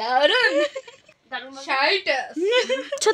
দারুণ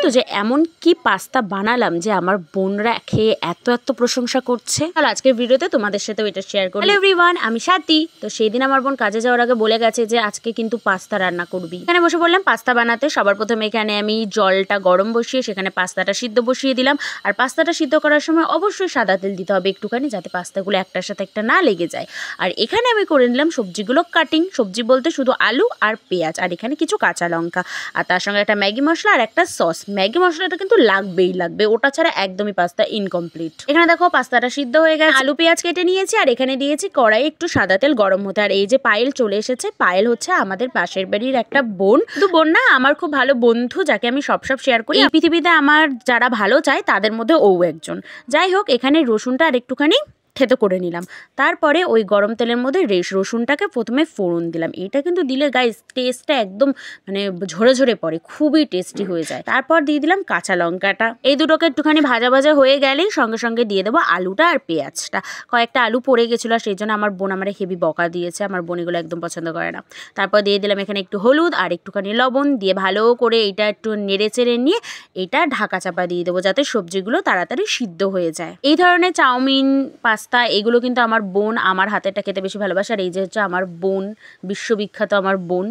তো যে এমন কি পাস্তা বানালাম যে আমার বোনরা খেয়ে এত এত প্রশংসা করছে। তাহলে আজকের ভিডিওতে তোমাদের সাথে ওইটা শেয়ার করি। হ্যালো এভরিওয়ান, আমি সাথী। তো সেই দিন আমার বোন কাজে যাওয়ার আগে বলে গেছে যে আজকে কিন্তু পাস্তা রান্না করবি। এখানে বসে বললাম পাস্তা বানাতে। সবার প্রথমে এখানে আমি জলটা গরম বসিয়ে সেখানে পাস্তাটা সিদ্ধ বসিয়ে দিলাম। আর পাস্তাটা সিদ্ধ করার সময় অবশ্যই সাদা তেল দিতে হবে একটুখানি, যাতে পাস্তাগুলো একটার সাথে একটা না লেগে যায়। আর এখানে আমি করে নিলাম সবজিগুলো কাটিং। সবজি বলতে শুধু আলু আর পেঁয়াজ, আর এখানে কিছু কাঁচা লঙ্কা, আর তার সঙ্গে একটা ম্যাগি মশলা আর একটা সস। ম্যাগি মশলাটা কিন্তু লাগবেই লাগবে, ওটা ছাড়া একদমই পাস্তা ইনকমপ্লিট। এখানে দেখো পাস্তাটা সিদ্ধ হয়ে গেছে, আলু পেঁয়াজ কেটে নিয়েছি, আর এখানে দিয়েছি কড়াই একটু সাদা তেল গরম হতে। আর এই যে পায়েল চলে এসেছে, পায়েল হচ্ছে আমাদের পাশের বাড়ির একটা বোন। শুধু বোন না, আমার খুব ভালো বন্ধু, যাকে আমি সব শেয়ার করি। এই পৃথিবীতে আমার যারা ভালো চায় তাদের মধ্যে ও একজন। যাই হোক, এখানে রসুনটা আর একটুখানি থেতো করে নিলাম। তারপরে ওই গরম তেলের মধ্যে রসুনটাকে প্রথমে ফোড়ন দিলাম। এটা কিন্তু দিলে গাইস টেস্টটা একদম মানে ঝরে ঝরে পড়ে, খুবই টেস্টি হয়ে যায়। তারপর দিয়ে দিলাম কাঁচা লঙ্কাটা। এই দুটোকে একটুখানি ভাজা ভাজা হয়ে গেলেই সঙ্গে সঙ্গে দিয়ে দেবো আলুটা আর পেঁয়াজটা। কয়েকটা আলু পড়ে গেছিলো, সেই জন্য আমার বোন আমার হেভি বকা দিয়েছে। আমার বোন এগুলো একদম পছন্দ করে না। তারপর দিয়ে দিলাম এখানে একটু হলুদ আর একটুখানি লবণ দিয়ে ভালো করে এটা একটু নেড়ে চেড়ে নিয়ে এটা ঢাকা চাপা দিয়ে দেবো, যাতে সবজিগুলো তাড়াতাড়ি সিদ্ধ হয়ে যায়। এই ধরনের চাউমিন, পাস্তা এগুলো কিন্তু আমার বোন আমার হাতেরটা খেতে বেশি ভালোবাসে। আর এই যে হচ্ছে আমার বোন, বিশ্ববিখ্যাত আমার বোন।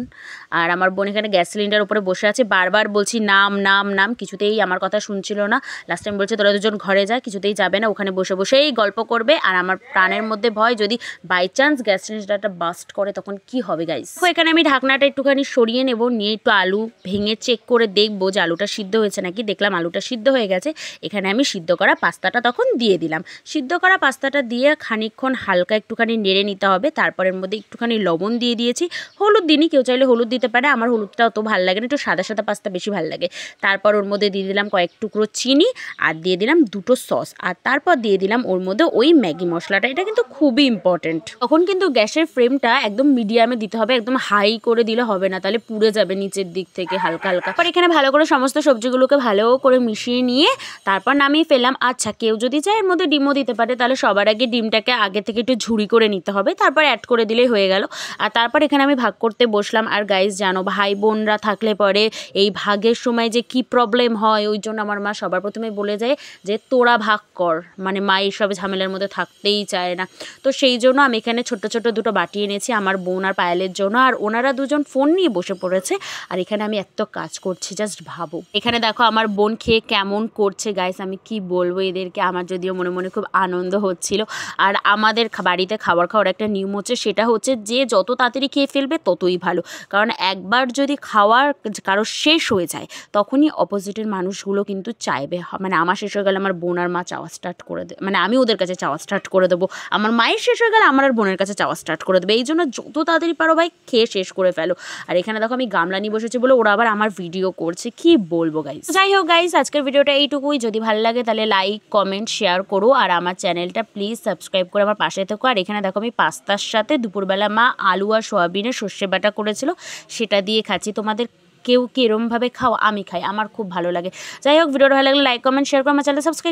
আর আমার বোন এখানে গ্যাস সিলিন্ডার উপরে বসে আছে। বারবার বলছি নাম নাম নাম, কিছুতেই আমার কথা শুনছিল না। লাস্ট টাইম বলছে তোরা দুজন ঘরে যা, কিছুতেই যাবে না, ওখানে বসে বসেই গল্প করবে। আর আমার প্রাণের মধ্যে ভয়, যদি বাই চান্স গ্যাস সিলিন্ডারটা বাস্ট করে তখন কি হবে গাইস। তো এখানে আমি ঢাকনাটা একটুখানি সরিয়ে নেব, নিয়ে একটু আলু ভেঙে চেক করে দেখবো যে আলুটা সিদ্ধ হয়েছে নাকি। দেখলাম আলুটা সিদ্ধ হয়ে গেছে। এখানে আমি সিদ্ধ করা পাস্তাটা তখন দিয়ে দিলাম। সিদ্ধ করা পাস্তাটা দিয়ে খানিকক্ষণ হালকা একটুখানি নেড়ে নিতে হবে। তারপরের মধ্যে একটুখানি লবণ দিয়ে দিয়েছি, হলুদ দিইনি, কেউ চাইলে হলুদ দিতে পারে। আমার হলুদটা অত ভালো লাগে না, একটু সাদা সাদা পাস্তা বেশি ভালো লাগে। তারপর ওর মধ্যে দিয়ে দিলাম কয়েক টুকরো চিনি, আর দিয়ে দিলাম দুটো সস, আর তারপর দিয়ে দিলাম ওর মধ্যে ওই ম্যাগি মশলাটা। এটা কিন্তু খুবই ইম্পর্টেন্ট। তখন কিন্তু গ্যাসের ফ্লেমটা একদম মিডিয়ামে দিতে হবে, একদম হাই করে দিলে হবে না, তাহলে পুড়ে যাবে নিচের দিক থেকে হালকা হালকা। পর এখানে ভালো করে সমস্ত সবজিগুলোকে ভালো করে মিশিয়ে নিয়ে তারপর নামিয়ে ফেললাম। আচ্ছা, কেউ যদি চায় এর মধ্যে ডিমও দিতে পারে, তাহলে সবার আগে ডিমটাকে আগে থেকে একটু ঝুড়ি করে নিতে হবে, তারপর অ্যাড করে দিলেই হয়ে গেল। আর তারপর এখানে আমি ভাগ করতে বসলাম। আর গাইস জানো, ভাই বোনরা থাকলে পরে এই ভাগের সময় যে কি প্রবলেম হয়, ওই জন্য আমার মা সবার প্রথমে বলে যায় যে তোরা ভাগ কর। মানে মা এইসব ঝামেলার মধ্যে থাকতেই চায় না। তো সেই জন্য আমি এখানে ছোট ছোট দুটো বাটি এনেছি আমার বোন আর পায়েলের জন্য। আর ওনারা দুজন ফোন নিয়ে বসে পড়েছে, আর এখানে আমি এত কাজ করছি, জাস্ট ভাবো। এখানে দেখো আমার বোন খেয়ে কেমন করছে গাইস, আমি কি বলবো এদেরকে। আমার যদিও মনে মনে খুব আনন্দ হচ্ছিল। আর আমাদের বাড়িতে খাওয়ার একটা নিয়ম হচ্ছে, সেটা হচ্ছে যে যত তাড়াতাড়ি খেয়ে ফেলবে ততই ভালো। কারণ একবার যদি খাওয়ার কারো শেষ হয়ে যায়, তখনই অপোজিটের মানুষগুলো কিন্তু চাইবে, মানে আমার শেষ হয়ে গেলে আমার বোন আর মা চাওয়া স্টার্ট করে দেবে, মানে আমি ওদের কাছে চাওয়া স্টার্ট করে দেবো। আমার মায়ের শেষ হয়ে গেলে আমার আর বোনের কাছে চাওয়া স্টার্ট করে দেবে। এই জন্য যত তাড়াতাড়ি পারো ভাই খেয়ে শেষ করে ফেলো। আর এখানে দেখো আমি গামলা নিয়ে বসেছি বলে ওরা আবার আমার ভিডিও করছে, কি বলবো গাইস। যাই হোক গাইস, আজকের ভিডিওটা এইটুকুই। যদি ভালো লাগে তাহলে লাইক কমেন্ট শেয়ার করো, আর আমার চ্যানেলটা প্লিজ সাবস্ক্রাইব করে আমার পাশে থেকো। আর এখানে দেখো আমি পাস্তার সাথে দুপুরবেলা মা আলু আর সয়াবিনের সর্ষে বাটা করেছিল, সেটা দিয়ে খাচ্ছি। তোমাদের কেউ কি এরমভাবে খাও? আমি খাই, আমার খুব ভালো লাগে। যাই হোক, ভিডিওটা ভালো লাগলে লাইক কমেন্ট শেয়ার করো, আমার চ্যানেল সাবস্ক্রাইব